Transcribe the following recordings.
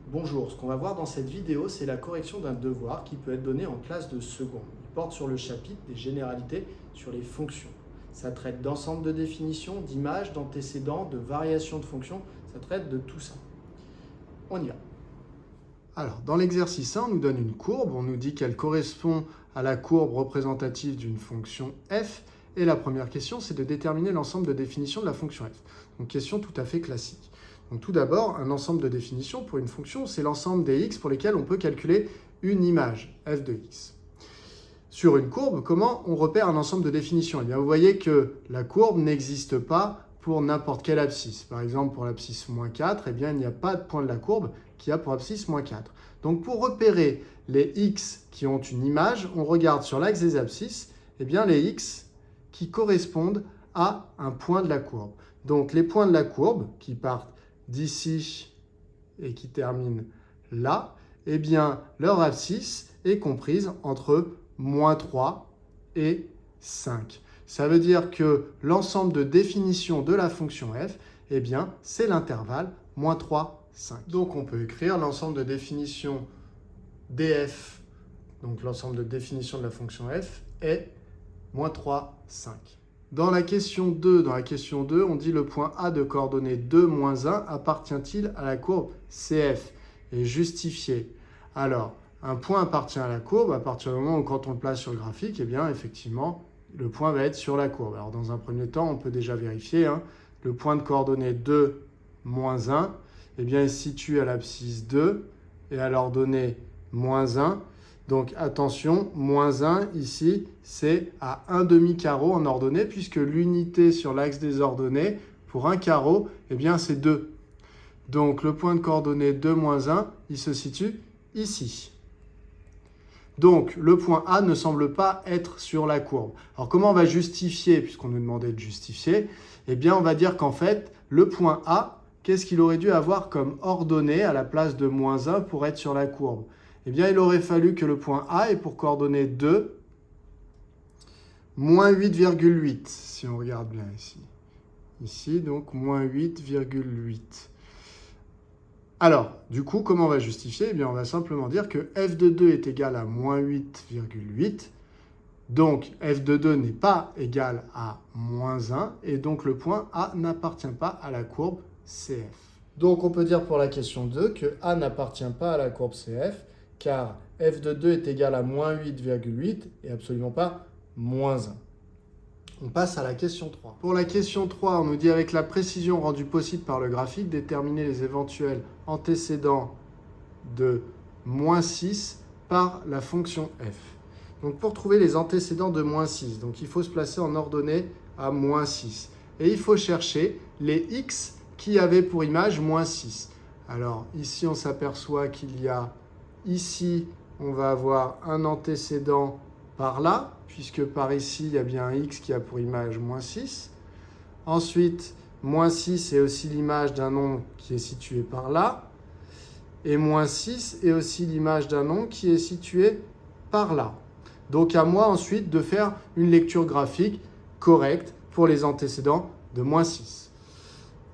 Bonjour, ce qu'on va voir dans cette vidéo, c'est la correction d'un devoir qui peut être donné en classe de seconde. Il porte sur le chapitre des généralités sur les fonctions. Ça traite d'ensemble de définitions, d'images, d'antécédents, de variations de fonctions. Ça traite de tout ça. On y va. Alors, dans l'exercice 1, on nous donne une courbe. On nous dit qu'elle correspond à la courbe représentative d'une fonction f. Et la première question, c'est de déterminer l'ensemble de définitions de la fonction f. Donc, question tout à fait classique. Donc, tout d'abord, un ensemble de définitions pour une fonction, c'est l'ensemble des x pour lesquels on peut calculer une image, f de x. Sur une courbe, comment on repère un ensemble de définitions? Eh bien, vous voyez que la courbe n'existe pas pour n'importe quelle abscisse. Par exemple, pour l'abscisse moins 4, eh bien, il n'y a pas de point de la courbe qui a pour abscisse moins 4. Donc, pour repérer les x qui ont une image, on regarde sur l'axe des abscisses, eh bien, les x qui correspondent à un point de la courbe. Donc, les points de la courbe qui partent d'ici et qui terminent là, eh bien, leur abscisse est comprise entre moins 3 et 5. Ça veut dire que l'ensemble de définitions de la fonction f, eh bien, c'est l'intervalle moins 3, 5. Donc, on peut écrire l'ensemble de définitions df, donc l'ensemble de définitions de la fonction f, est moins 3, 5. Dans la question 2, on dit le point A de coordonnées 2, moins 1 appartient-il à la courbe CF et justifié. Alors, un point appartient à la courbe à partir du moment où quand on le place sur le graphique, eh bien, effectivement, le point va être sur la courbe. Alors, dans un premier temps, on peut déjà vérifier. Le point de coordonnées 2, moins 1, eh bien, il se situe à l'abscisse 2 et à l'ordonnée moins 1. Donc attention, moins 1 ici, c'est à un demi-carreau en ordonnée, puisque l'unité sur l'axe des ordonnées, pour un carreau, eh bien c'est 2. Donc le point de coordonnées 2, moins 1, il se situe ici. Donc le point A ne semble pas être sur la courbe. Alors comment on va justifier, puisqu'on nous demandait de justifier? Eh bien on va dire qu'en fait, le point A, qu'est-ce qu'il aurait dû avoir comme ordonnée à la place de moins 1 pour être sur la courbe? Eh bien, il aurait fallu que le point A ait pour coordonnée 2, moins 8,8, si on regarde bien ici. Ici, donc, moins 8,8. Alors, du coup, comment on va justifier? Eh bien, on va simplement dire que f de 2 est égal à moins 8,8. Donc, f de 2 n'est pas égal à moins 1. Et donc, le point A n'appartient pas à la courbe CF. Donc, on peut dire pour la question 2 que A n'appartient pas à la courbe CF, car f de 2 est égal à moins 8,8 et absolument pas moins 1. On passe à la question 3. Pour la question 3, on nous dit avec la précision rendue possible par le graphique, déterminer les éventuels antécédents de moins 6 par la fonction f. Donc pour trouver les antécédents de moins 6, donc il faut se placer en ordonnée à moins 6. Et il faut chercher les x qui avaient pour image moins 6. Alors ici, on s'aperçoit qu'il y a ici, on va avoir un antécédent par là, puisque par ici, il y a bien un x qui a pour image moins 6. Ensuite, moins 6 est aussi l'image d'un nombre qui est situé par là. Et moins 6 est aussi l'image d'un nombre qui est situé par là. Donc à moi ensuite de faire une lecture graphique correcte pour les antécédents de moins 6.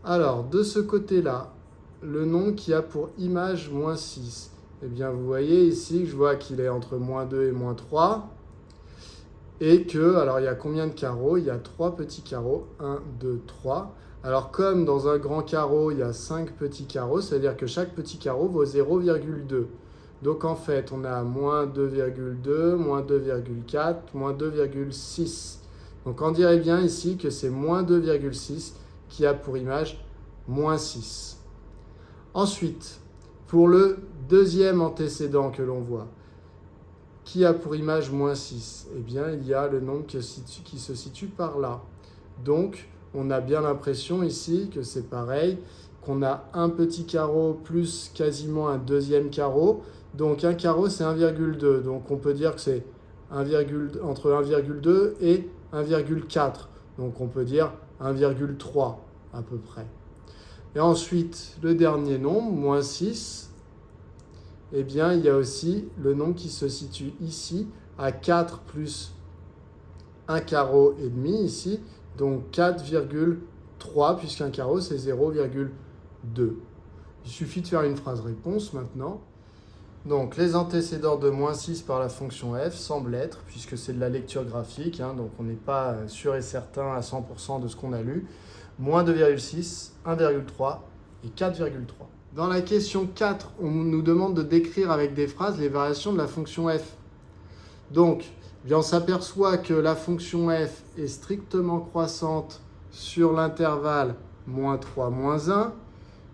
Alors, de ce côté-là, le nombre qui a pour image moins 6, eh bien, vous voyez ici que je vois qu'il est entre moins 2 et moins 3. Et que, alors il y a combien de carreaux? Il y a 3 petits carreaux. 1, 2, 3. Alors comme dans un grand carreau, il y a 5 petits carreaux, c'est-à-dire que chaque petit carreau vaut 0,2. Donc en fait, on a moins 2,2, moins 2,4, moins 2,6. Donc on dirait bien ici que c'est moins 2,6 qui a pour image moins 6. Ensuite, pour le deuxième antécédent que l'on voit, qui a pour image moins 6, eh bien, il y a le nombre qui se situe par là. Donc, on a bien l'impression ici que c'est pareil, qu'on a un petit carreau plus quasiment un deuxième carreau. Donc, un carreau, c'est 1,2. Donc, on peut dire que c'est entre 1,2 et 1,4. Donc, on peut dire 1,3 à peu près. Et ensuite, le dernier nombre, moins 6, eh bien, il y a aussi le nombre qui se situe ici, à 4 plus 1 carreau et demi ici, donc 4,3, puisqu'un carreau, c'est 0,2. Il suffit de faire une phrase réponse maintenant. Donc, les antécédents de moins 6 par la fonction f semblent être, puisque c'est de la lecture graphique, donc on n'est pas sûr et certain à 100% de ce qu'on a lu, moins 2,6, 1,3 et 4,3. Dans la question 4, on nous demande de décrire avec des phrases les variations de la fonction f. Donc, on s'aperçoit que la fonction f est strictement croissante sur l'intervalle moins 3, moins 1,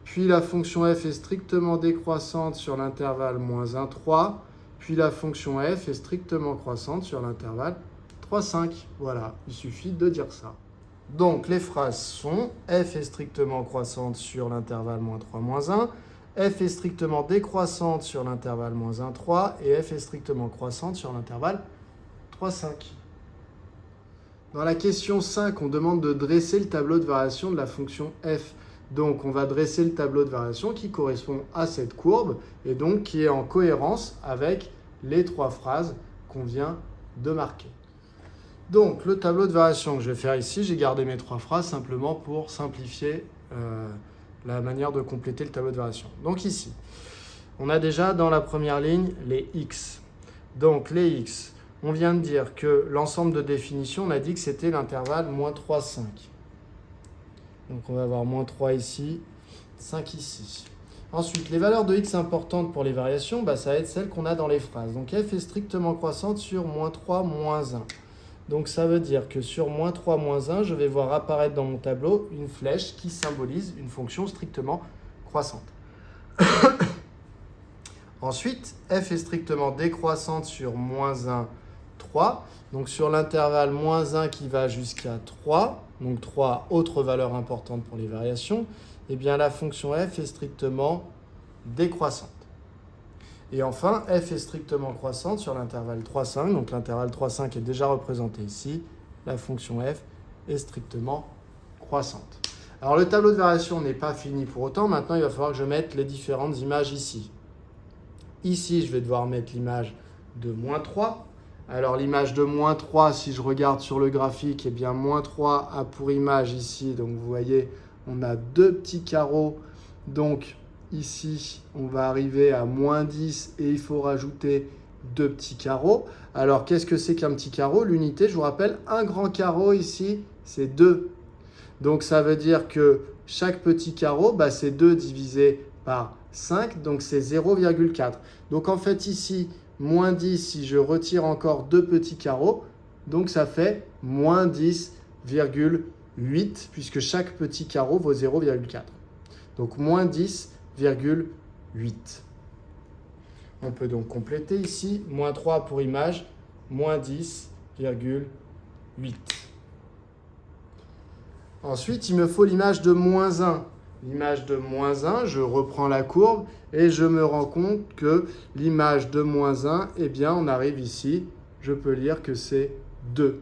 puis la fonction f est strictement décroissante sur l'intervalle moins 1, 3, puis la fonction f est strictement croissante sur l'intervalle 3, 5. Voilà, il suffit de dire ça. Donc les phrases sont f est strictement croissante sur l'intervalle moins 3, moins 1, f est strictement décroissante sur l'intervalle moins 1, 3, et f est strictement croissante sur l'intervalle 3, 5. Dans la question 5, on demande de dresser le tableau de variation de la fonction f. Donc, on va dresser le tableau de variation qui correspond à cette courbe et donc qui est en cohérence avec les trois phrases qu'on vient de marquer. Donc, le tableau de variation que je vais faire ici, j'ai gardé mes trois phrases simplement pour simplifier la manière de compléter le tableau de variation. Donc ici, on a déjà dans la première ligne les x. Donc, les x, on vient de dire que l'ensemble de définition, on a dit que c'était l'intervalle moins 3, 5. Donc on va avoir moins 3 ici, 5 ici. Ensuite, les valeurs de x importantes pour les variations, ça va être celles qu'on a dans les phrases. Donc f est strictement croissante sur moins 3, moins 1. Donc ça veut dire que sur moins 3, moins 1, je vais voir apparaître dans mon tableau une flèche qui symbolise une fonction strictement croissante. Ensuite, f est strictement décroissante sur moins 1, 3. Donc sur l'intervalle moins 1 qui va jusqu'à 3, donc 3 autres valeurs importantes pour les variations, eh bien la fonction f est strictement décroissante. Et enfin, f est strictement croissante sur l'intervalle 3, 5. Donc l'intervalle 3, 5 est déjà représenté ici. La fonction f est strictement croissante. Alors le tableau de variation n'est pas fini pour autant. Maintenant, il va falloir que je mette les différentes images ici. Ici, je vais devoir mettre l'image de moins 3. Alors l'image de moins 3, si je regarde sur le graphique, eh bien moins 3 a pour image ici, donc vous voyez, on a deux petits carreaux. Donc ici, on va arriver à moins 10 et il faut rajouter deux petits carreaux. Alors qu'est-ce que c'est qu'un petit carreau? L'unité, je vous rappelle, un grand carreau ici, c'est 2. Donc ça veut dire que chaque petit carreau, c'est 2 divisé par 5, donc c'est 0,4. Donc en fait ici, moins 10, si je retire encore deux petits carreaux, donc ça fait moins 10,8, puisque chaque petit carreau vaut 0,4. Donc moins 10,8. On peut donc compléter ici, moins 3 pour image, moins 10,8. Ensuite, il me faut l'image de moins 1. L'image de moins 1, je reprends la courbe et je me rends compte que l'image de moins 1, eh bien, on arrive ici, je peux lire que c'est 2.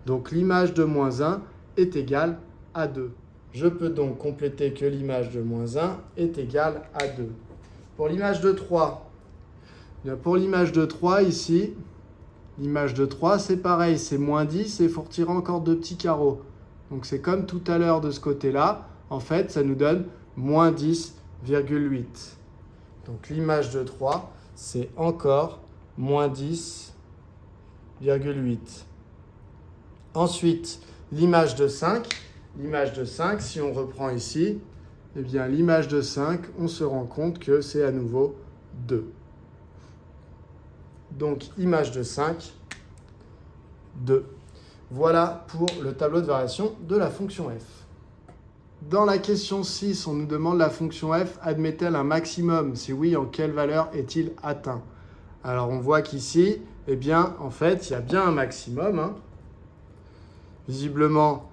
Donc, l'image de moins 1 est égale à 2. Je peux donc compléter que l'image de moins 1 est égale à 2. Pour l'image de 3, pour l'image de 3 ici, l'image de 3, c'est pareil, c'est moins 10 et il faut retirer encore deux petits carreaux. Donc, c'est comme tout à l'heure de ce côté-là. En fait, ça nous donne moins 10,8. Donc l'image de 3, c'est encore moins 10,8. Ensuite, l'image de 5. L'image de 5, si on reprend ici, eh bien l'image de 5, on se rend compte que c'est à nouveau 2. Donc image de 5, 2. Voilà pour le tableau de variation de la fonction f. Dans la question 6, on nous demande la fonction f admet-elle un maximum? Si oui, en quelle valeur est-il atteint? Alors, on voit qu'ici, eh bien, en fait, il y a bien un maximum. Visiblement,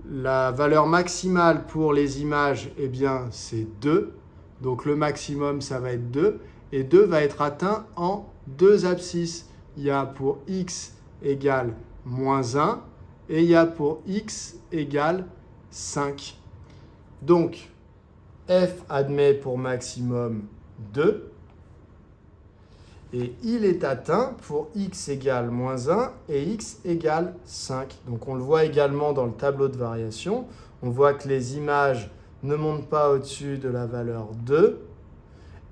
la valeur maximale pour les images, eh bien, c'est 2. Donc, le maximum, ça va être 2. Et 2 va être atteint en deux abscisses. Il y a pour x égale moins 1 et il y a pour x égale 5. Donc, f admet pour maximum 2 et il est atteint pour x égale moins 1 et x égale 5. Donc, on le voit également dans le tableau de variation. On voit que les images ne monte pas au-dessus de la valeur 2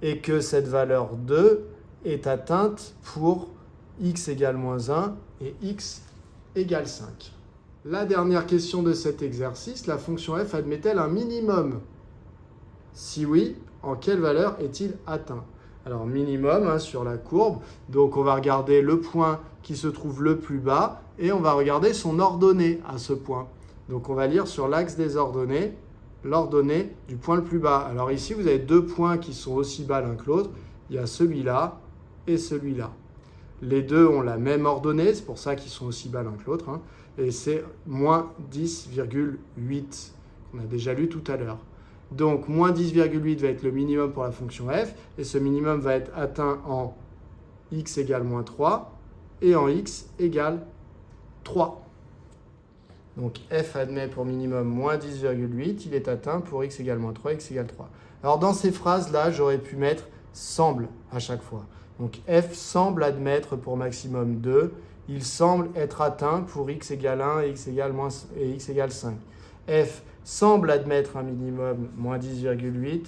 et que cette valeur 2 est atteinte pour x égale moins 1 et x égale 5. La dernière question de cet exercice, la fonction f admet-elle un minimum? Si oui, en quelle valeur est-il atteint? Alors minimum sur la courbe, donc on va regarder le point qui se trouve le plus bas et on va regarder son ordonnée à ce point. Donc on va lire sur l'axe des ordonnées, l'ordonnée du point le plus bas. Alors ici vous avez deux points qui sont aussi bas l'un que l'autre, il y a celui-là et celui-là. Les deux ont la même ordonnée, c'est pour ça qu'ils sont aussi bas l'un que l'autre, et c'est moins 10,8 qu'on a déjà lu tout à l'heure. Donc, moins 10,8 va être le minimum pour la fonction f, et ce minimum va être atteint en x égale moins 3 et en x égale 3. Donc, f admet pour minimum moins 10,8, il est atteint pour x égale moins 3, x égale 3. Alors, dans ces phrases-là, j'aurais pu mettre semble à chaque fois. Donc, f semble admettre pour maximum 2, il semble être atteint pour x égale 1 et x égale 5. f semble admettre un minimum moins 10,8,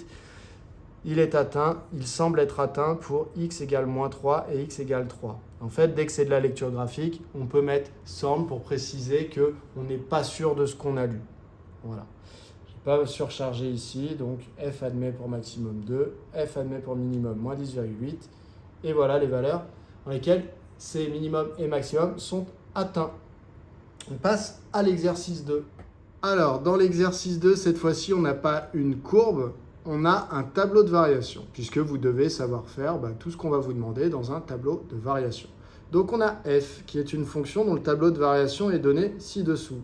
il semble être atteint pour x égale moins 3 et x égale 3. En fait, dès que c'est de la lecture graphique, on peut mettre semble pour préciser qu'on n'est pas sûr de ce qu'on a lu. Voilà. Je n'ai pas surchargé ici, donc f admet pour maximum 2, f admet pour minimum moins 10,8, et voilà les valeurs dans lesquelles ces minimums et maximums sont atteints. On passe à l'exercice 2. Alors, dans l'exercice 2, cette fois-ci, on n'a pas une courbe, on a un tableau de variation, puisque vous devez savoir faire tout ce qu'on va vous demander dans un tableau de variation. Donc, on a f, qui est une fonction dont le tableau de variation est donné ci-dessous.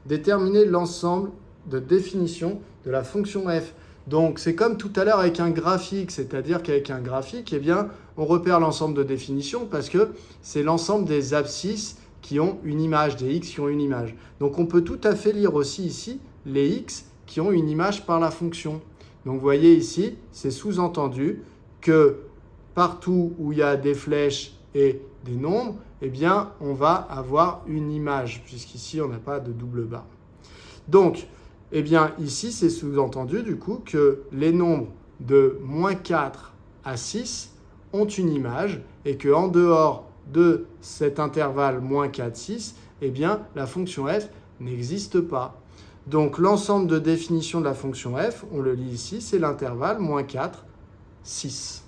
Déterminer l'ensemble de définition de la fonction f. Donc, c'est comme tout à l'heure avec un graphique, c'est-à-dire qu'avec un graphique, eh bien, on repère l'ensemble de définition parce que c'est l'ensemble des abscisses qui ont une image, des x qui ont une image. Donc, on peut tout à fait lire aussi ici les x qui ont une image par la fonction. Donc, vous voyez ici, c'est sous-entendu que partout où il y a des flèches et des nombres, eh bien, on va avoir une image, puisqu'ici, on n'a pas de double barre. Donc, eh bien, ici, c'est sous-entendu, du coup, que les nombres de moins 4 à 6 ont une image et qu'en dehors de cet intervalle moins 4, 6, eh bien, la fonction f n'existe pas. Donc, l'ensemble de définition de la fonction f, on le lit ici, c'est l'intervalle moins 4, 6.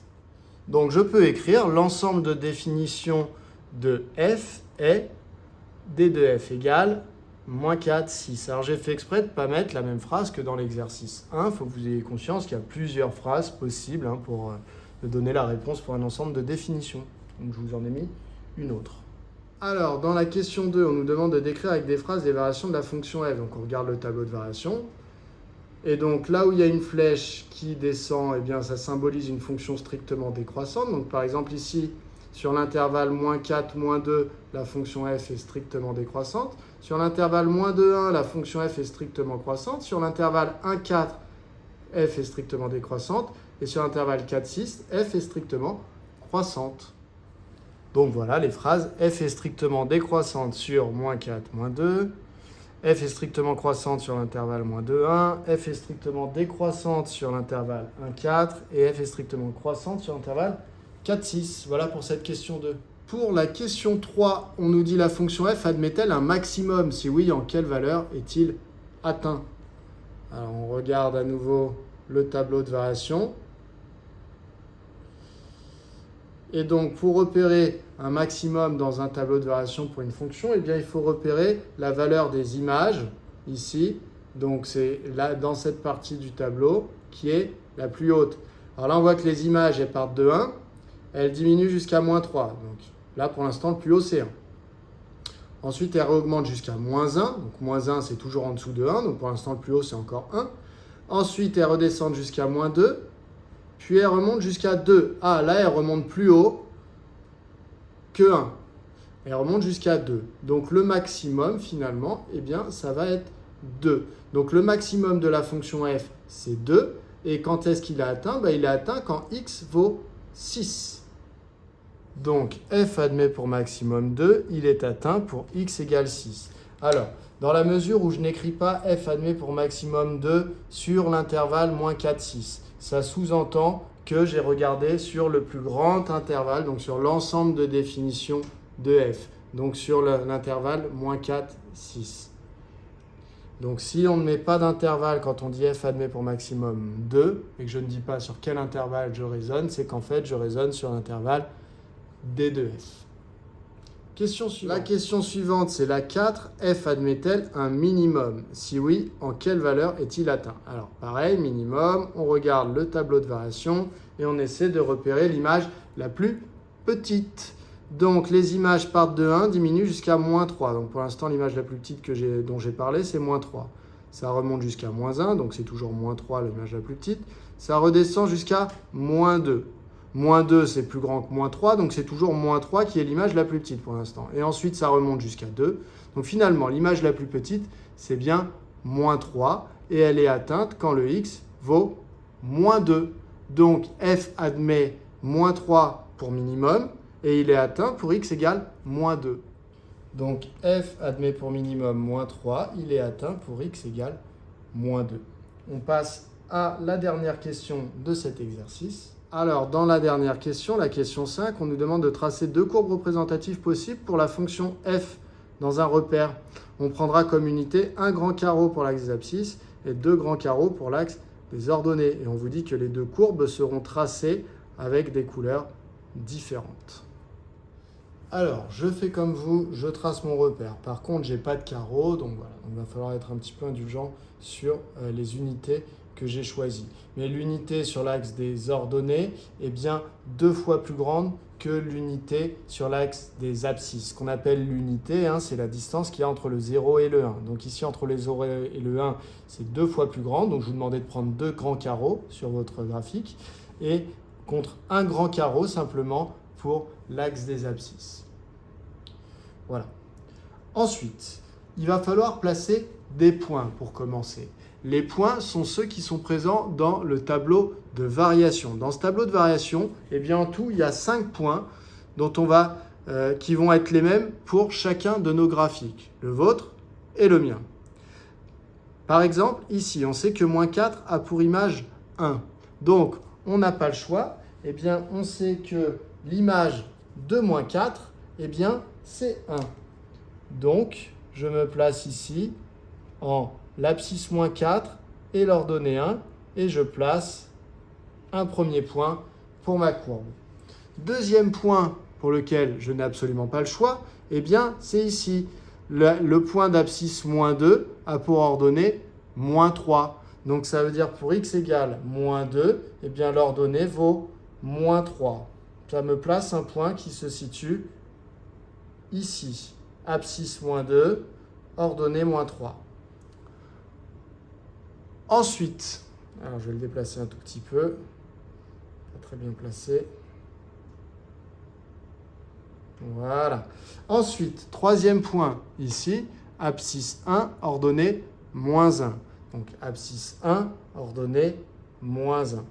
Donc, je peux écrire l'ensemble de définition de f est d de f égale moins 4, 6. Alors, j'ai fait exprès de ne pas mettre la même phrase que dans l'exercice 1. Il faut que vous ayez conscience qu'il y a plusieurs phrases possibles pour donner la réponse pour un ensemble de définition. Donc, je vous en ai mis une autre. Alors, dans la question 2, on nous demande de décrire avec des phrases les variations de la fonction f. Donc, on regarde le tableau de variation. Et donc, là où il y a une flèche qui descend, eh bien, ça symbolise une fonction strictement décroissante. Donc, par exemple, ici, sur l'intervalle moins 4, moins 2, la fonction f est strictement décroissante. Sur l'intervalle moins 2, 1, la fonction f est strictement croissante. Sur l'intervalle 1, 4, f est strictement décroissante. Et sur l'intervalle 4, 6, f est strictement croissante. Donc voilà les phrases. F est strictement décroissante sur moins 4, moins 2. F est strictement croissante sur l'intervalle moins 2, 1. F est strictement décroissante sur l'intervalle 1, 4. Et F est strictement croissante sur l'intervalle 4, 6. Voilà pour cette question 2. Pour la question 3, on nous dit la fonction f admet-elle un maximum? Si oui, en quelle valeur est-il atteint? Alors on regarde à nouveau le tableau de variation. Et donc, pour repérer un maximum dans un tableau de variation pour une fonction, eh bien, il faut repérer la valeur des images, ici. Donc, c'est là, dans cette partie du tableau, qui est la plus haute. Alors là, on voit que les images, elles partent de 1, elles diminuent jusqu'à moins 3. Donc là, pour l'instant, le plus haut, c'est 1. Ensuite, elles augmentent jusqu'à moins 1. Donc, moins 1, c'est toujours en dessous de 1. Donc, pour l'instant, le plus haut, c'est encore 1. Ensuite, elles redescendent jusqu'à moins 2. Puis elle remonte jusqu'à 2. Ah, là, elle remonte plus haut que 1. Elle remonte jusqu'à 2. Donc, le maximum, finalement, eh bien, ça va être 2. Donc, le maximum de la fonction f, c'est 2. Et quand est-ce qu'il a atteint? Il a atteint quand x vaut 6. Donc, f admet pour maximum 2. Il est atteint pour x égale 6. Alors, dans la mesure où je n'écris pas f admet pour maximum 2 sur l'intervalle moins 4, 6. Ça sous-entend que j'ai regardé sur le plus grand intervalle, donc sur l'ensemble de définition de f, donc sur l'intervalle moins 4, 6. Donc si on ne met pas d'intervalle quand on dit f admet pour maximum 2, et que je ne dis pas sur quel intervalle je raisonne, c'est qu'en fait je raisonne sur l'intervalle d de f. Question suivante. La question suivante, c'est la 4. F admet-elle un minimum? Si oui, en quelle valeur est-il atteint? Alors pareil, minimum, on regarde le tableau de variation et on essaie de repérer l'image la plus petite. Donc les images partent de 1, diminuent jusqu'à moins 3. Donc pour l'instant, l'image la plus petite dont j'ai parlé, c'est moins 3. Ça remonte jusqu'à moins 1, donc c'est toujours moins 3 l'image la plus petite. Ça redescend jusqu'à moins 2. Moins 2, c'est plus grand que moins 3, donc c'est toujours moins 3 qui est l'image la plus petite pour l'instant. Et ensuite, ça remonte jusqu'à 2. Donc finalement, l'image la plus petite, c'est bien moins 3, et elle est atteinte quand le x vaut moins 2. Donc f admet moins 3 pour minimum, et il est atteint pour x égale moins 2. Donc f admet pour minimum moins 3, il est atteint pour x égale moins 2. On passe à la dernière question de cet exercice. Alors, dans la dernière question, la question 5, on nous demande de tracer deux courbes représentatives possibles pour la fonction f dans un repère. On prendra comme unité un grand carreau pour l'axe des abscisses et deux grands carreaux pour l'axe des ordonnées. Et on vous dit que les deux courbes seront tracées avec des couleurs différentes. Alors, je fais comme vous, je trace mon repère. Par contre, je n'ai pas de carreau, donc voilà. Donc, il va falloir être un petit peu indulgent sur les unités que j'ai choisi. Mais l'unité sur l'axe des ordonnées est bien 2 fois plus grande que l'unité sur l'axe des abscisses. Ce qu'on appelle l'unité, c'est la distance qu'il y a entre le 0 et le 1. Donc ici, entre le 0 et le 1, c'est 2 fois plus grand. Donc je vous demandais de prendre 2 grands carreaux sur votre graphique et contre un grand carreau simplement pour l'axe des abscisses. Voilà. Ensuite, il va falloir placer des points pour commencer. Les points sont ceux qui sont présents dans le tableau de variation. Dans ce tableau de variation, en tout, il y a 5 points qui vont être les mêmes pour chacun de nos graphiques, le vôtre et le mien. Par exemple, ici, on sait que moins 4 a pour image 1. Donc, on n'a pas le choix. On sait que l'image de moins 4, c'est 1. Donc, je me place ici en l'abscisse moins 4 et l'ordonnée 1, et je place un premier point pour ma courbe. Deuxième point pour lequel je n'ai absolument pas le choix, c'est ici. Le point d'abscisse moins 2 a pour ordonnée moins 3. Donc ça veut dire pour x égale moins 2, l'ordonnée vaut moins 3. Ça me place un point qui se situe ici. Abscisse moins 2, ordonnée moins 3. Ensuite, alors je vais le déplacer un tout petit peu, pas très bien placé. Voilà. Ensuite, troisième point ici, abscisse 1, ordonnée moins 1. Donc abscisse 1, ordonnée moins 1.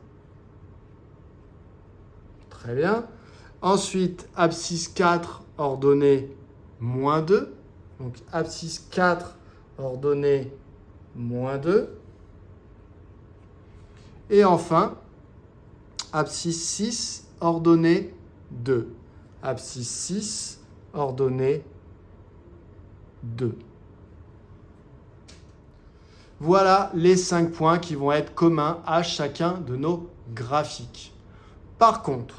Très bien. Ensuite, abscisse 4, ordonnée moins 2. Donc abscisse 4, ordonnée moins 2. Et enfin, abscisse 6, ordonnée 2. Abscisse 6, ordonnée 2. Voilà les 5 points qui vont être communs à chacun de nos graphiques. Par contre,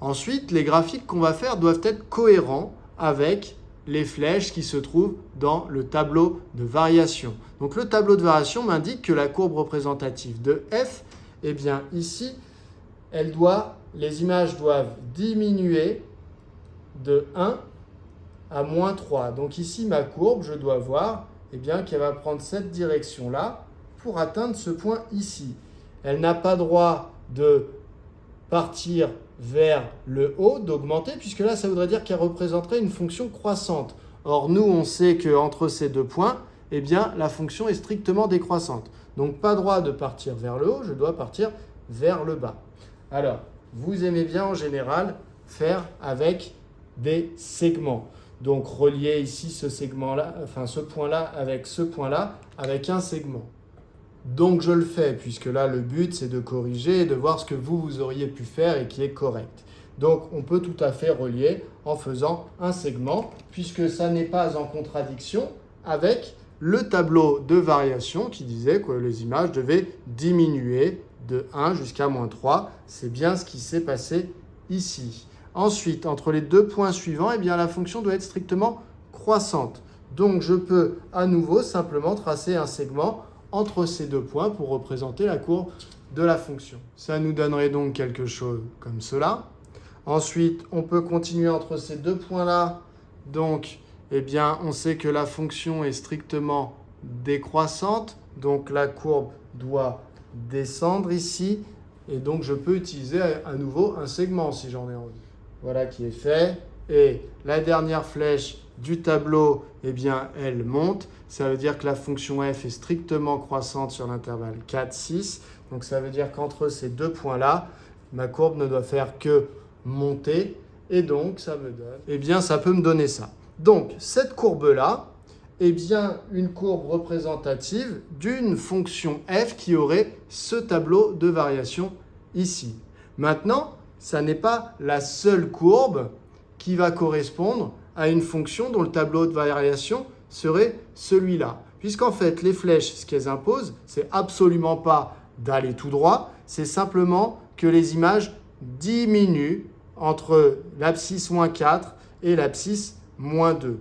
ensuite, les graphiques qu'on va faire doivent être cohérents avec les flèches qui se trouvent dans le tableau de variation. Donc le tableau de variation m'indique que la courbe représentative de f, ici, les images doivent diminuer de 1 à moins 3. Donc ici, ma courbe, je dois voir qu'elle va prendre cette direction-là pour atteindre ce point ici. Elle n'a pas droit de partir vers le haut, d'augmenter, puisque là, ça voudrait dire qu'elle représenterait une fonction croissante. Or, nous, on sait qu'entre ces deux points, la fonction est strictement décroissante. Donc, pas droit de partir vers le haut, je dois partir vers le bas. Alors, vous aimez bien, en général, faire avec des segments. Donc relier ici ce segment-là, enfin ce point-là avec ce point-là, avec un segment. Donc je le fais, puisque là le but c'est de corriger et de voir ce que vous auriez pu faire et qui est correct. Donc on peut tout à fait relier en faisant un segment, puisque ça n'est pas en contradiction avec le tableau de variation qui disait que les images devaient diminuer de 1 jusqu'à -3. C'est bien ce qui s'est passé ici. Ensuite, entre les deux points suivants, eh bien, la fonction doit être strictement croissante. Donc je peux à nouveau simplement tracer un segment entre ces deux points pour représenter la courbe de la fonction. Ça nous donnerait donc quelque chose comme cela. Ensuite, on peut continuer entre ces deux points-là. Donc, eh bien, on sait que la fonction est strictement décroissante. Donc, la courbe doit descendre ici. Et donc, je peux utiliser à nouveau un segment si j'en ai envie. Voilà qui est fait. Et la dernière flèche du tableau, eh bien, elle monte. Ça veut dire que la fonction f est strictement croissante sur l'intervalle 4, 6. Donc, ça veut dire qu'entre ces deux points-là, ma courbe ne doit faire que monter. Et donc, ça me donne, eh bien, ça peut me donner ça. Donc, cette courbe-là est bien une courbe représentative d'une fonction f qui aurait ce tableau de variation ici. Maintenant, ça n'est pas la seule courbe qui va correspondre à une fonction dont le tableau de variation serait celui-là. Puisqu'en fait, les flèches, ce qu'elles imposent, c'est absolument pas d'aller tout droit, c'est simplement que les images diminuent entre l'abscisse -4 et l'abscisse -2.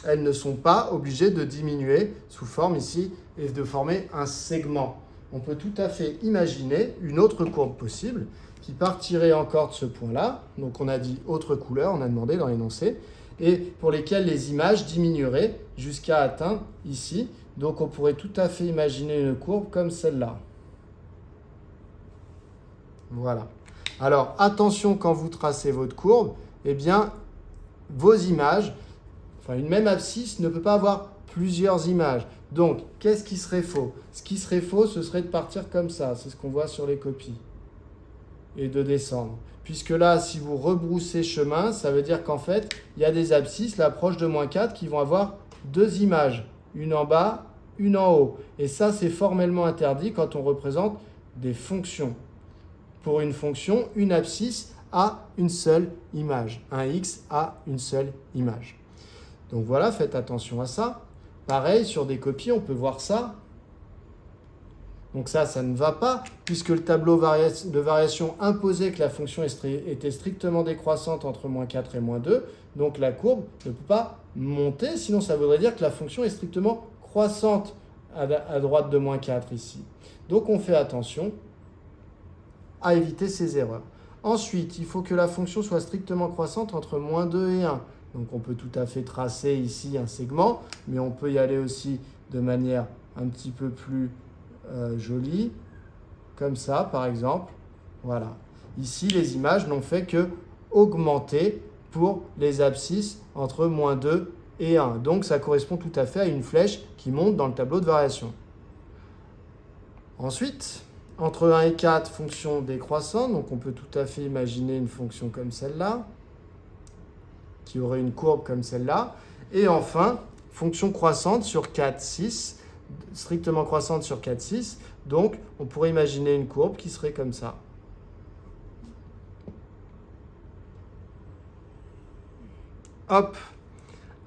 Elles ne sont pas obligées de diminuer sous forme ici et de former un segment. On peut tout à fait imaginer une autre courbe possible qui partirait encore de ce point-là. Donc on a dit autre couleur, on a demandé dans l'énoncé, et pour lesquelles les images diminueraient jusqu'à atteindre ici. Donc on pourrait tout à fait imaginer une courbe comme celle-là. Voilà. Alors attention quand vous tracez votre courbe, eh bien vos images, enfin une même abscisse ne peut pas avoir plusieurs images. Donc qu'est-ce qui serait faux? Ce qui serait faux, ce serait de partir comme ça, c'est ce qu'on voit sur les copies, et de descendre. Puisque là, si vous rebroussez chemin, ça veut dire qu'en fait, il y a des abscisses, là proche de -4, qui vont avoir deux images, une en bas, une en haut. Et ça, c'est formellement interdit quand on représente des fonctions. Pour une fonction, une abscisse a une seule image. Un x a une seule image. Donc voilà, faites attention à ça. Pareil, sur des copies, on peut voir ça. Donc ça ne va pas, puisque le tableau de variation imposait que la fonction était strictement décroissante entre -4 et -2. Donc la courbe ne peut pas monter, sinon ça voudrait dire que la fonction est strictement croissante à droite de -4 ici. Donc on fait attention à éviter ces erreurs. Ensuite, il faut que la fonction soit strictement croissante entre -2 et 1. Donc on peut tout à fait tracer ici un segment, mais on peut y aller aussi de manière un petit peu plus jolie, comme ça par exemple. Voilà. Ici, les images n'ont fait que augmenter pour les abscisses entre -2 et 1. Donc ça correspond tout à fait à une flèche qui monte dans le tableau de variation. Ensuite, entre 1 et 4, fonction décroissante. Donc on peut tout à fait imaginer une fonction comme celle-là, qui aurait une courbe comme celle-là. Et enfin, fonction croissante sur 4, 6, strictement croissante sur 4, 6. Donc on pourrait imaginer une courbe qui serait comme ça. Hop,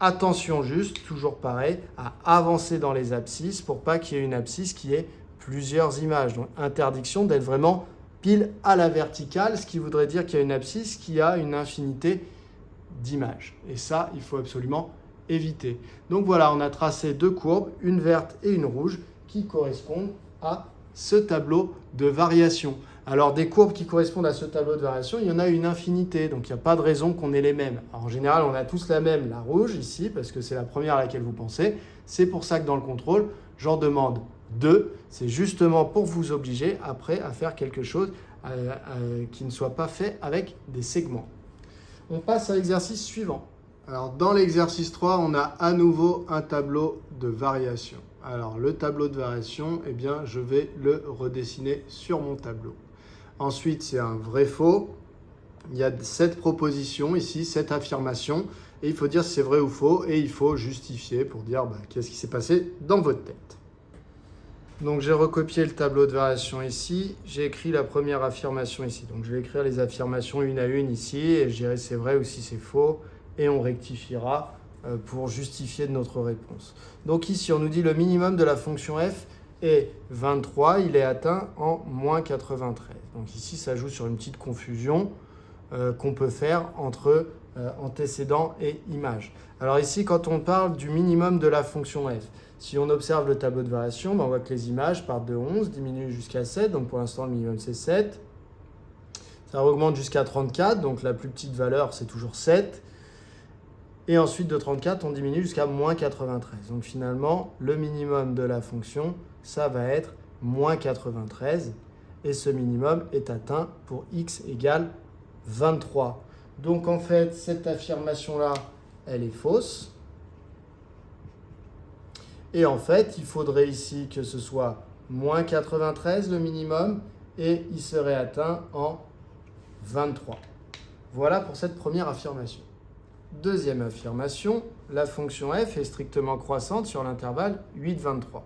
attention juste, toujours pareil, à avancer dans les abscisses pour pas qu'il y ait une abscisse qui ait plusieurs images. Donc interdiction d'être vraiment pile à la verticale, ce qui voudrait dire qu'il y a une abscisse qui a une infinité d'images. Et ça, il faut absolument éviter. Donc voilà, on a tracé deux courbes, une verte et une rouge, qui correspondent à ce tableau de variation. Alors des courbes qui correspondent à ce tableau de variation, il y en a une infinité, donc il n'y a pas de raison qu'on ait les mêmes. Alors, en général, on a tous la même, la rouge ici, parce que c'est la première à laquelle vous pensez. C'est pour ça que dans le contrôle, j'en demande 2. C'est justement pour vous obliger après à faire quelque chose qui ne soit pas fait avec des segments. On passe à l'exercice suivant. Alors dans l'exercice 3, on a à nouveau un tableau de variation. Alors le tableau de variation, eh bien, je vais le redessiner sur mon tableau. Ensuite, c'est un vrai-faux. Il y a 7 propositions ici, 7 affirmations. Et il faut dire si c'est vrai ou faux, et il faut justifier pour dire qu'est-ce qui s'est passé dans votre tête. Donc j'ai recopié le tableau de variation ici, j'ai écrit la première affirmation ici. Donc je vais écrire les affirmations une à une ici, et je dirai si c'est vrai ou si c'est faux, et on rectifiera pour justifier de notre réponse. Donc ici on nous dit le minimum de la fonction f est 23, il est atteint en moins 93. Donc ici ça joue sur une petite confusion qu'on peut faire entre antécédent et image. Alors ici, quand on parle du minimum de la fonction f, si on observe le tableau de variation, on voit que les images partent de 11, diminuent jusqu'à 7, donc pour l'instant le minimum c'est 7. Ça augmente jusqu'à 34, donc la plus petite valeur c'est toujours 7. Et ensuite de 34, on diminue jusqu'à moins 93. Donc finalement, le minimum de la fonction, ça va être moins 93. Et ce minimum est atteint pour x égale 23. Donc en fait, cette affirmation-là, elle est fausse. Et en fait, il faudrait ici que ce soit moins 93 le minimum et il serait atteint en 23. Voilà pour cette première affirmation. Deuxième affirmation, la fonction f est strictement croissante sur l'intervalle 8-23.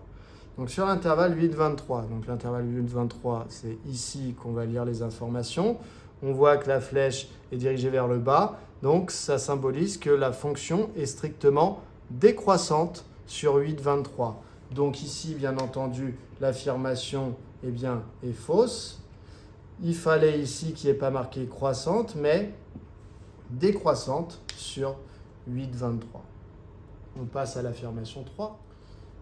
Donc sur l'intervalle 8-23, donc l'intervalle 8-23, c'est ici qu'on va lire les informations. On voit que la flèche est dirigée vers le bas, donc ça symbolise que la fonction est strictement décroissante sur 8-23. Donc ici, bien entendu, l'affirmation est fausse. Il fallait ici qu'il n'y ait pas marqué croissante, mais décroissante sur 8-23. On passe à l'affirmation 3.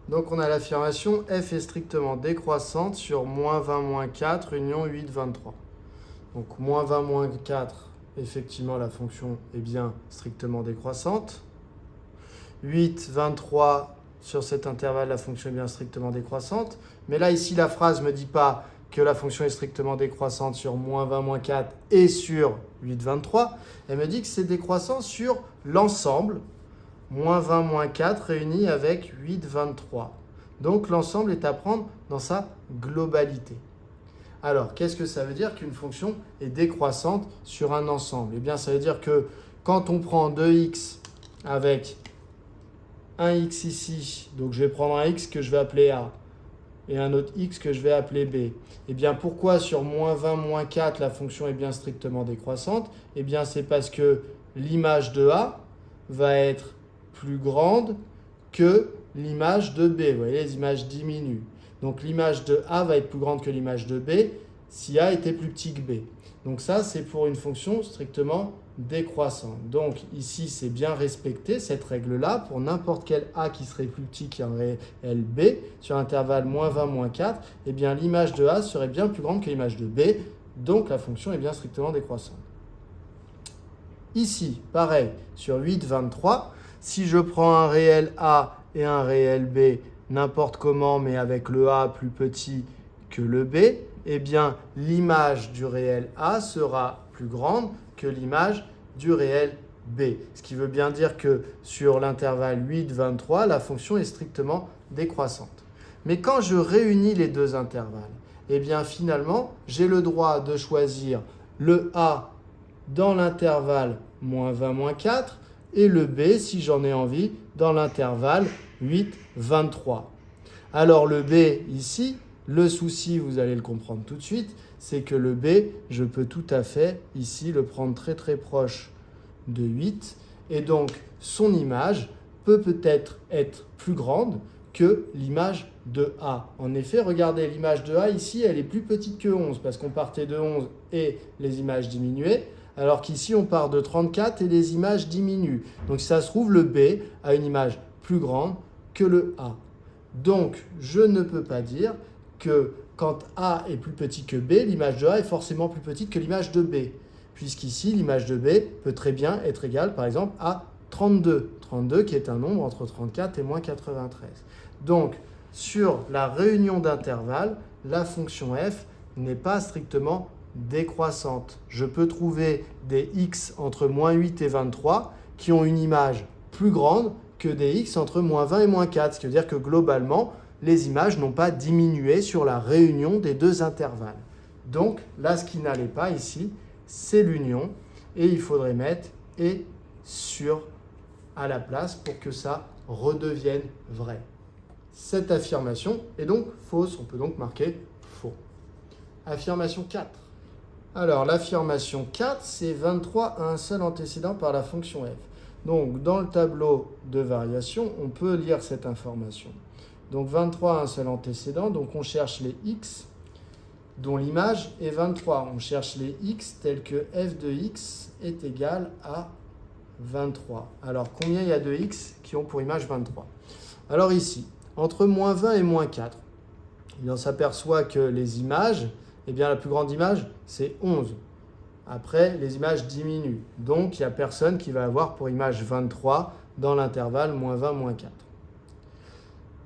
Donc on a l'affirmation f est strictement décroissante sur moins 20, moins 4, union 8, 23. Donc moins 20, moins 4, effectivement la fonction est bien strictement décroissante. 8, 23, sur cet intervalle, la fonction est bien strictement décroissante. Mais là, ici, la phrase ne me dit pas que la fonction est strictement décroissante sur moins 20, moins 4 et sur 8, 23. Elle me dit que c'est décroissant sur l'ensemble, moins 20, moins 4 réuni avec 8, 23. Donc l'ensemble est à prendre dans sa globalité. Alors, qu'est-ce que ça veut dire qu'une fonction est décroissante sur un ensemble? Eh bien, ça veut dire que quand on prend 2x avec un x ici, donc je vais prendre un x que je vais appeler A, et un autre x que je vais appeler B. Eh bien, pourquoi sur moins 20, moins 4, la fonction est bien strictement décroissante? Eh bien, c'est parce que l'image de A va être plus grande que l'image de B. Vous voyez, les images diminuent. Donc, l'image de A va être plus grande que l'image de B si A était plus petit que B. Donc, ça, c'est pour une fonction strictement décroissante. Donc, ici, c'est bien respecté, cette règle-là, pour n'importe quel A qui serait plus petit qu'un réel B, sur l'intervalle moins 20, moins 4, eh bien, l'image de A serait bien plus grande que l'image de B, donc la fonction est bien strictement décroissante. Ici, pareil, sur 8, 23, si je prends un réel A et un réel B, n'importe comment, mais avec le A plus petit que le B, eh bien, l'image du réel A sera plus grande que l'image du réel B. Ce qui veut bien dire que sur l'intervalle 8-23, la fonction est strictement décroissante. Mais quand je réunis les deux intervalles, eh bien, finalement, j'ai le droit de choisir le A dans l'intervalle moins 20, moins 4 et le B, si j'en ai envie, dans l'intervalle 8-23. Alors le B ici, le souci, vous allez le comprendre tout de suite, c'est que le B, je peux tout à fait ici le prendre très très proche de 8 et donc son image peut peut-être être plus grande que l'image de A. En effet, regardez, l'image de A ici, elle est plus petite que 11 parce qu'on partait de 11 et les images diminuaient. Alors qu'ici, on part de 34 et les images diminuent. Donc, si ça se trouve, le B a une image plus grande que le A. Donc, je ne peux pas dire que quand A est plus petit que B, l'image de A est forcément plus petite que l'image de B. Puisqu'ici, l'image de B peut très bien être égale, par exemple, à 32. 32 qui est un nombre entre 34 et moins 93. Donc, sur la réunion d'intervalles, la fonction f n'est pas strictement décroissante. Je peux trouver des x entre moins 8 et 23 qui ont une image plus grande que des x entre moins 20 et moins 4. Ce qui veut dire que globalement, les images n'ont pas diminué sur la réunion des deux intervalles. Donc là, ce qui n'allait pas ici, c'est l'union. Et il faudrait mettre et sur à la place pour que ça redevienne vrai. Cette affirmation est donc fausse. On peut donc marquer faux. Affirmation 4. Alors, l'affirmation 4, c'est 23 a un seul antécédent par la fonction f. Donc, dans le tableau de variation, on peut lire cette information. Donc, 23 a un seul antécédent, donc on cherche les x, dont l'image est 23. On cherche les x tels que f de x est égal à 23. Alors, combien il y a de x qui ont pour image 23? Alors ici, entre moins 20 et moins 4, on s'aperçoit que les images, eh bien, la plus grande image, c'est 11. Après, les images diminuent. Donc, il n'y a personne qui va avoir pour image 23 dans l'intervalle moins 20, moins 4.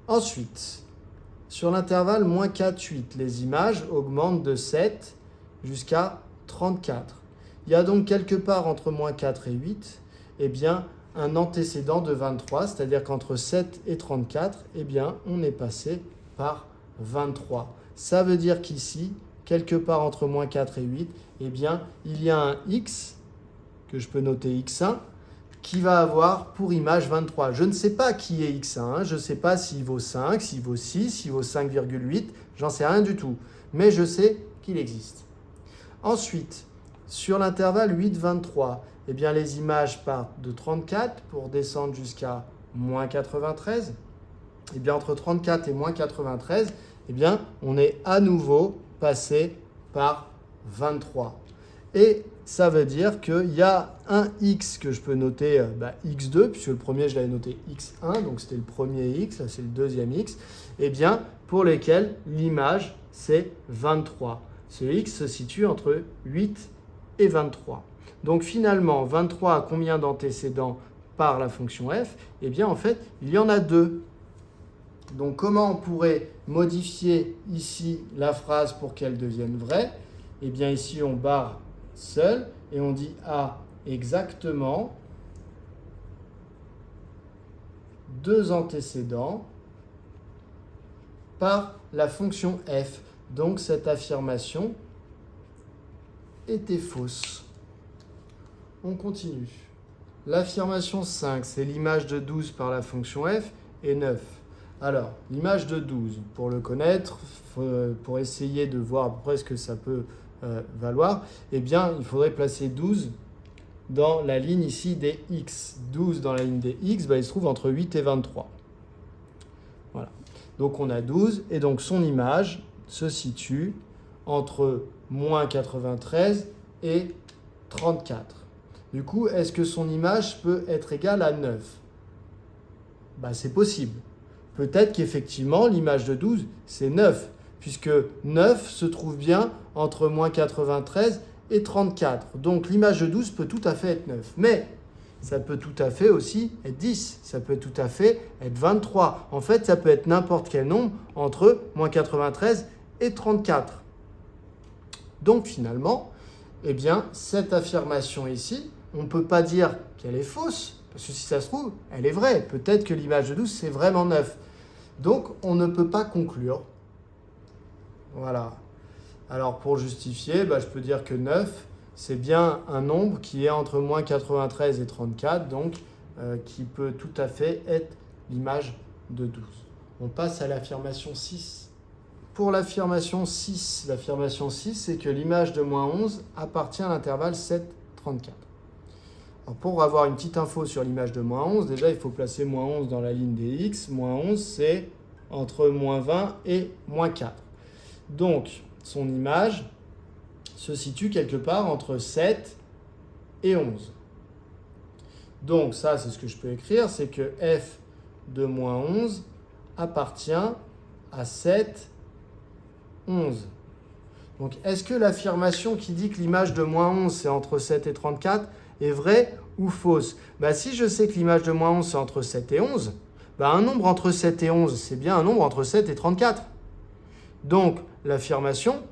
Ensuite, sur l'intervalle moins 4, 8, les images augmentent de 7 jusqu'à 34. Il y a donc quelque part entre moins 4 et 8, eh bien, un antécédent de 23, c'est-à-dire qu'entre 7 et 34, eh bien, on est passé par 23. Ça veut dire qu'ici, quelque part entre moins 4 et 8, eh bien, il y a un x, que je peux noter x1, qui va avoir pour image 23. Je ne sais pas qui est x1, je ne sais pas s'il vaut 5, s'il vaut 6, s'il vaut 5,8, j'en sais rien du tout. Mais je sais qu'il existe. Ensuite, sur l'intervalle 8-23, eh bien, les images partent de 34 pour descendre jusqu'à moins 93. Eh bien, entre 34 et moins 93, eh bien, on est à nouveau passé par 23. Et ça veut dire qu'il y a un x que je peux noter x2, puisque le premier, je l'avais noté x1, donc c'était le premier x, là c'est le deuxième x, eh bien, pour lesquels l'image, c'est 23. Ce x se situe entre 8 et 23. Donc finalement, 23 a combien d'antécédents par la fonction f? Eh bien, en fait, il y en a 2. Donc, comment on pourrait modifier ici la phrase pour qu'elle devienne vraie? Eh bien, ici, on barre seul et on dit a exactement 2 antécédents par la fonction f. Donc, cette affirmation était fausse. On continue. L'affirmation 5, c'est l'image de 12 par la fonction f et 9. Alors, l'image de 12, pour le connaître, pour essayer de voir à peu près ce que ça peut valoir, eh bien, il faudrait placer 12 dans la ligne ici des x. 12 dans la ligne des x, il se trouve entre 8 et 23. Voilà. Donc, on a 12, et donc son image se situe entre moins 93 et 34. Du coup, est-ce que son image peut être égale à 9? C'est possible. Peut-être qu'effectivement, l'image de 12, c'est 9, puisque 9 se trouve bien entre moins 93 et 34. Donc, l'image de 12 peut tout à fait être 9. Mais ça peut tout à fait aussi être 10. Ça peut tout à fait être 23. En fait, ça peut être n'importe quel nombre entre moins 93 et 34. Donc, finalement, eh bien, cette affirmation ici, on ne peut pas dire qu'elle est fausse, parce que si ça se trouve, elle est vraie. Peut-être que l'image de 12, c'est vraiment 9. Donc, on ne peut pas conclure. Voilà. Alors, pour justifier, je peux dire que 9, c'est bien un nombre qui est entre moins 93 et 34, donc qui peut tout à fait être l'image de 12. On passe à l'affirmation 6. Pour l'affirmation 6, c'est que l'image de moins 11 appartient à l'intervalle 7-34. Alors pour avoir une petite info sur l'image de moins 11, déjà il faut placer moins 11 dans la ligne des x. Moins 11, c'est entre moins 20 et moins 4. Donc, son image se situe quelque part entre 7 et 11. Donc, ça, c'est ce que je peux écrire, c'est que f de moins 11 appartient à 7, 11. Donc, est-ce que l'affirmation qui dit que l'image de moins 11, c'est entre 7 et 34, est vraie ou fausse? Si je sais que l'image de moins 11, c'est entre 7 et 11, un nombre entre 7 et 11, c'est bien un nombre entre 7 et 34. Donc, l'affirmation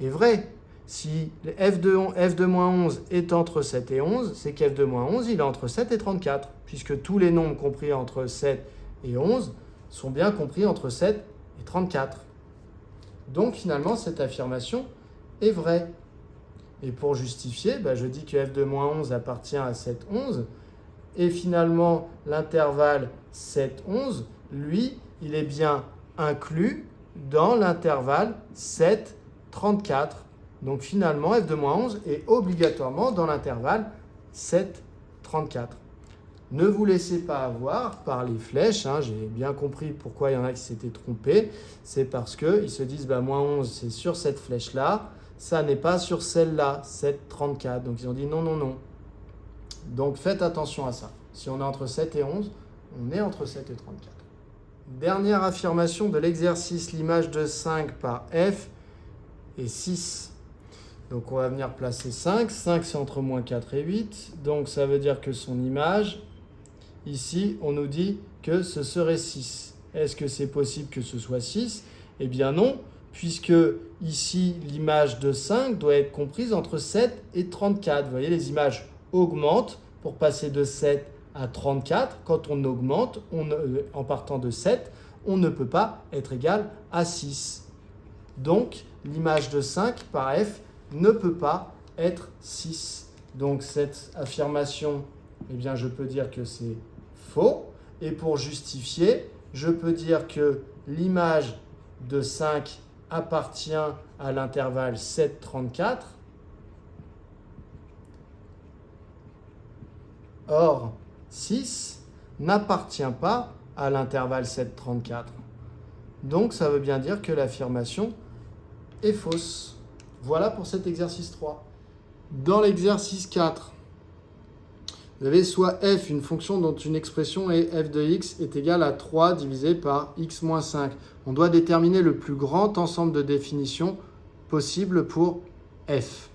est vraie. Si f de moins 11 est entre 7 et 11, c'est qu'f de moins 11, il est entre 7 et 34, puisque tous les nombres compris entre 7 et 11 sont bien compris entre 7 et 34. Donc, finalement, cette affirmation est vraie. Et pour justifier, je dis que f de moins 11 appartient à 7, 11. Et finalement, l'intervalle 7, 11, lui, il est bien inclus dans l'intervalle 7, 34. Donc finalement, f de moins 11 est obligatoirement dans l'intervalle 7, 34. Ne vous laissez pas avoir par les flèches, hein, j'ai bien compris pourquoi il y en a qui s'étaient trompés. C'est parce qu'ils se disent, moins 11, c'est sur cette flèche-là, ça n'est pas sur celle-là, 7, 34. Donc ils ont dit non, non, non. Donc faites attention à ça. Si on est entre 7 et 11, on est entre 7 et 34. Dernière affirmation de l'exercice, l'image de 5 par f est 6. Donc on va venir placer 5. 5 c'est entre moins 4 et 8. Donc ça veut dire que son image, ici on nous dit que ce serait 6. Est-ce que c'est possible que ce soit 6? Eh bien non, puisque ici l'image de 5 doit être comprise entre 7 et 34. Vous voyez, les images augmentent pour passer de 7 à 34. Quand on augmente, en partant de 7, on ne peut pas être égal à 6. Donc l'image de 5 par f ne peut pas être 6. Donc cette affirmation, eh bien, je peux dire que c'est faux. Et pour justifier, je peux dire que l'image de 5 appartient à l'intervalle 7, 34. Or, 6 n'appartient pas à l'intervalle 7, 34. Donc ça veut bien dire que l'affirmation est fausse. Voilà pour cet exercice 3. Dans l'exercice 4, vous avez soit f, une fonction dont une expression est f de x est égale à 3 divisé par x moins 5. On doit déterminer le plus grand ensemble de définitions possible pour f.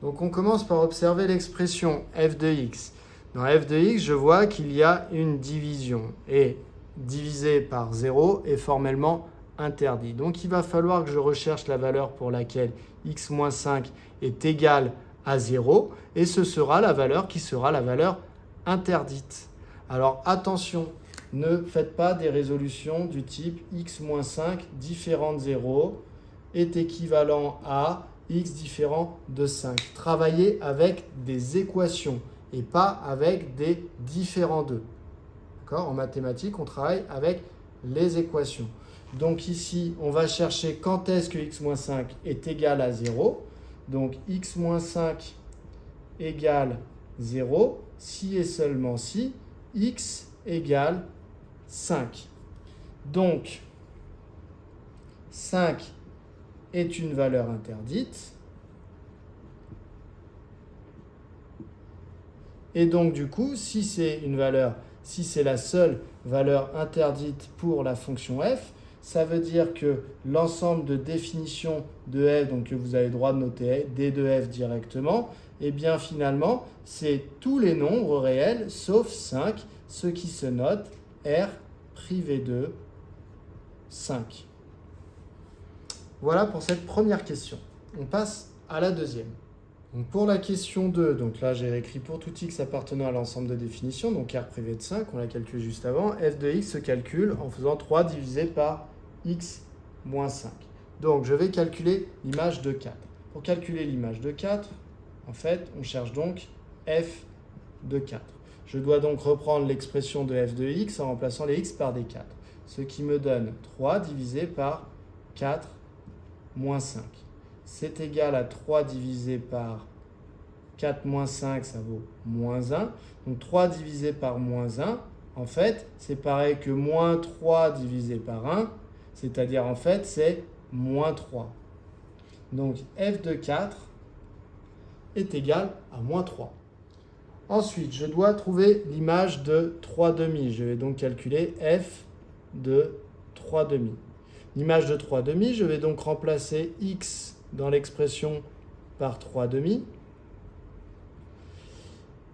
Donc on commence par observer l'expression f de x. Dans f de x, je vois qu'il y a une division. Et divisé par 0 est formellement interdit. Donc il va falloir que je recherche la valeur pour laquelle x moins 5 est égal à 0. Et ce sera la valeur qui sera la valeur interdite. Alors attention, ne faites pas des résolutions du type x moins 5 différent de 0 est équivalent à x différent de 5. Travaillez avec des équations et pas avec des différents d'eux. D'accord ? En mathématiques, on travaille avec les équations. Donc ici, on va chercher quand est-ce que x moins 5 est égal à 0. Donc x moins 5 égale 0 si et seulement si x égale 5. Donc 5 est une valeur interdite. Et donc du coup, si c'est la seule valeur interdite pour la fonction f, ça veut dire que l'ensemble de définitions de f, donc que vous avez le droit de noter d de f directement, et bien finalement, c'est tous les nombres réels sauf 5, ce qui se note r privé de 5. Voilà pour cette première question. On passe à la deuxième. Donc pour la question 2, donc là j'ai écrit pour tout x appartenant à l'ensemble de définitions, donc r privé de 5, on l'a calculé juste avant, f de x se calcule en faisant 3 divisé par x moins 5. Donc je vais calculer l'image de 4. Pour calculer l'image de 4, en fait, on cherche donc f de 4. Je dois donc reprendre l'expression de f de x en remplaçant les x par des 4, ce qui me donne 3 divisé par 4 moins 5. C'est égal à 3 divisé par 4 moins 5, ça vaut moins 1. Donc 3 divisé par moins 1, en fait, c'est pareil que moins 3 divisé par 1, c'est-à-dire en fait, c'est moins 3. Donc f de 4 est égal à moins 3. Ensuite, je dois trouver l'image de 3 demi. Je vais donc calculer f de 3 demi. L'image de 3 demi, je vais donc remplacer x dans l'expression par 3 demi.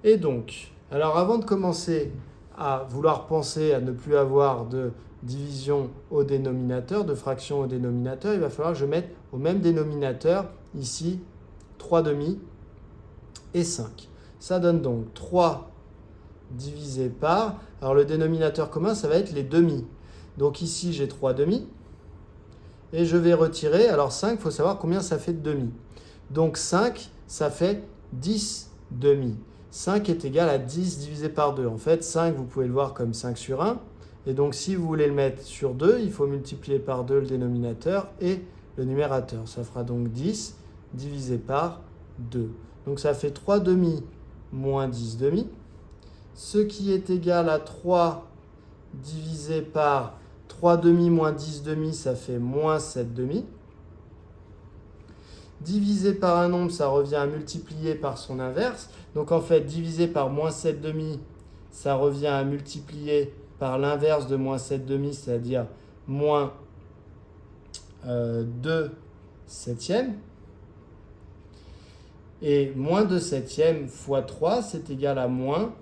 Et donc, alors avant de commencer à vouloir penser à ne plus avoir de division au dénominateur, de fraction au dénominateur, il va falloir que je mette au même dénominateur, ici, 3 demi et 5. Ça donne donc 3 divisé par, alors le dénominateur commun, ça va être les demi. Donc ici, j'ai 3 demi. Et je vais retirer, alors 5, il faut savoir combien ça fait de demi. Donc 5, ça fait 10 demi. 5 est égal à 10 divisé par 2. En fait, 5, vous pouvez le voir comme 5 sur 1. Et donc, si vous voulez le mettre sur 2, il faut multiplier par 2 le dénominateur et le numérateur. Ça fera donc 10 divisé par 2. Donc, ça fait 3 demi moins 10 demi. Ce qui est égal à 3 divisé par 3 demi moins 10 demi, ça fait moins 7 demi. Divisé par un nombre, ça revient à multiplier par son inverse. Donc en fait, divisé par moins 7 demi, ça revient à multiplier par l'inverse de moins 7 demi, c'est-à-dire moins 2 septièmes. Et moins 2 septièmes fois 3, c'est égal à moins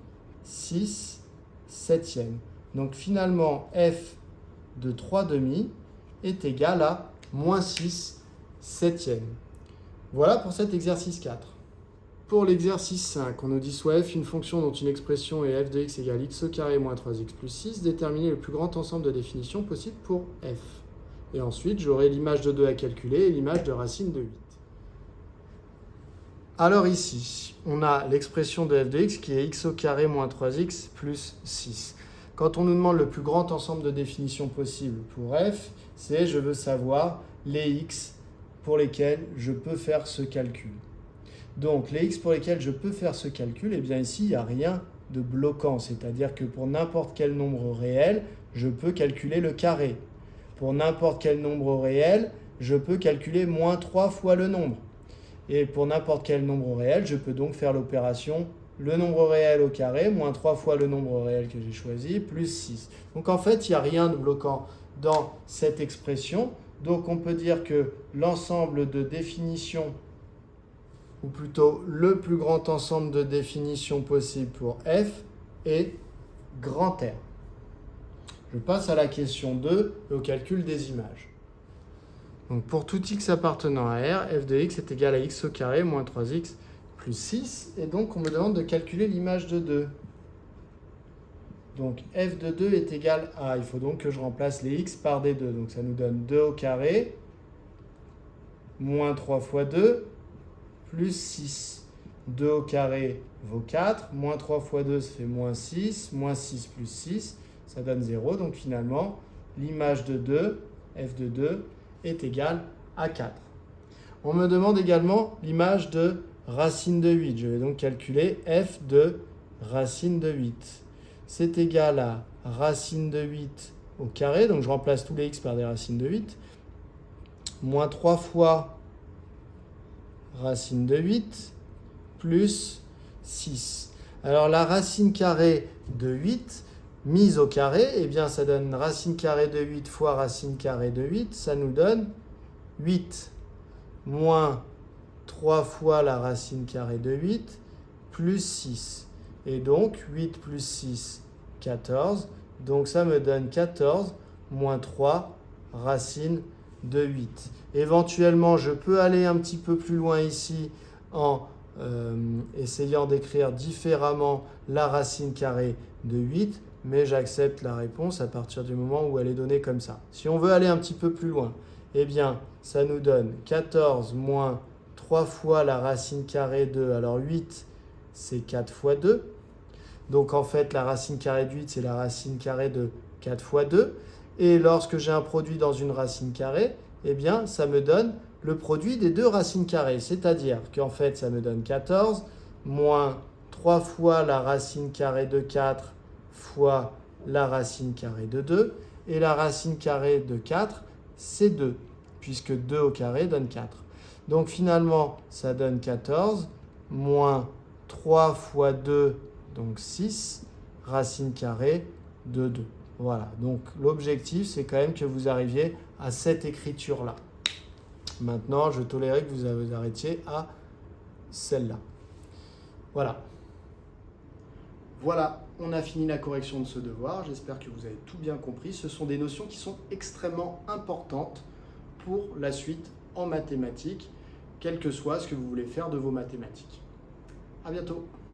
6 septièmes. Donc finalement, f de 3 demi est égal à moins 6 septièmes. Voilà pour cet exercice 4. Pour l'exercice 5, on nous dit soit f une fonction dont une expression est f de x égale x au carré moins 3x plus 6, déterminer le plus grand ensemble de définitions possible pour f. Et ensuite, j'aurai l'image de 2 à calculer et l'image de racine de 8. Alors ici, on a l'expression de f de x qui est x au carré moins 3x plus 6. Quand on nous demande le plus grand ensemble de définitions possibles pour f, c'est je veux savoir les x pour lesquels je peux faire ce calcul. Donc les x pour lesquels je peux faire ce calcul, eh bien ici, il n'y a rien de bloquant. C'est-à-dire que pour n'importe quel nombre réel, je peux calculer le carré. Pour n'importe quel nombre réel, je peux calculer moins 3 fois le nombre. Et pour n'importe quel nombre réel, je peux donc faire l'opération le nombre réel au carré, moins 3 fois le nombre réel que j'ai choisi, plus 6. Donc en fait, il n'y a rien de bloquant dans cette expression. Donc on peut dire que l'ensemble de définitions, ou plutôt le plus grand ensemble de définitions possible pour f est grand R. Je passe à la question 2, au calcul des images. Donc pour tout x appartenant à R, f de x est égal à x au carré moins 3x plus 6. Et donc on me demande de calculer l'image de 2. Donc f de 2 est égal à, il faut donc que je remplace les x par des 2. Donc ça nous donne 2 au carré, moins 3 fois 2, plus 6. 2 au carré vaut 4, moins 3 fois 2 ça fait moins 6 plus 6, ça donne 0. Donc finalement, l'image de 2, f de 2, est égale à 4. On me demande également l'image de racine de 8. Je vais donc calculer f de racine de 8. C'est égal à racine de 8 au carré, donc je remplace tous les x par des racines de 8, moins 3 fois racine de 8, plus 6. Alors la racine carrée de 8, mise au carré, eh bien ça donne racine carrée de 8 fois racine carrée de 8, ça nous donne 8, moins 3 fois la racine carrée de 8, plus 6. Et donc, 8 plus 6, 14. Donc, ça me donne 14 moins 3 racine de 8. Éventuellement, je peux aller un petit peu plus loin ici en essayant d'écrire différemment la racine carrée de 8, mais j'accepte la réponse à partir du moment où elle est donnée comme ça. Si on veut aller un petit peu plus loin, eh bien, ça nous donne 14 moins 3 fois la racine carrée de... Alors, 8, c'est 4 fois 2. Donc en fait, la racine carrée de 8, c'est la racine carrée de 4 fois 2. Et lorsque j'ai un produit dans une racine carrée, eh bien, ça me donne le produit des deux racines carrées. C'est-à-dire qu'en fait, ça me donne 14 moins 3 fois la racine carrée de 4 fois la racine carrée de 2. Et la racine carrée de 4, c'est 2, puisque 2 au carré donne 4. Donc finalement, ça donne 14 moins 3 fois 2, donc 6, racine carrée de 2. Voilà, donc l'objectif, c'est quand même que vous arriviez à cette écriture-là. Maintenant, je tolérerai que vous arrêtiez à celle-là. Voilà. Voilà, on a fini la correction de ce devoir. J'espère que vous avez tout bien compris. Ce sont des notions qui sont extrêmement importantes pour la suite en mathématiques, quel que soit ce que vous voulez faire de vos mathématiques. À bientôt.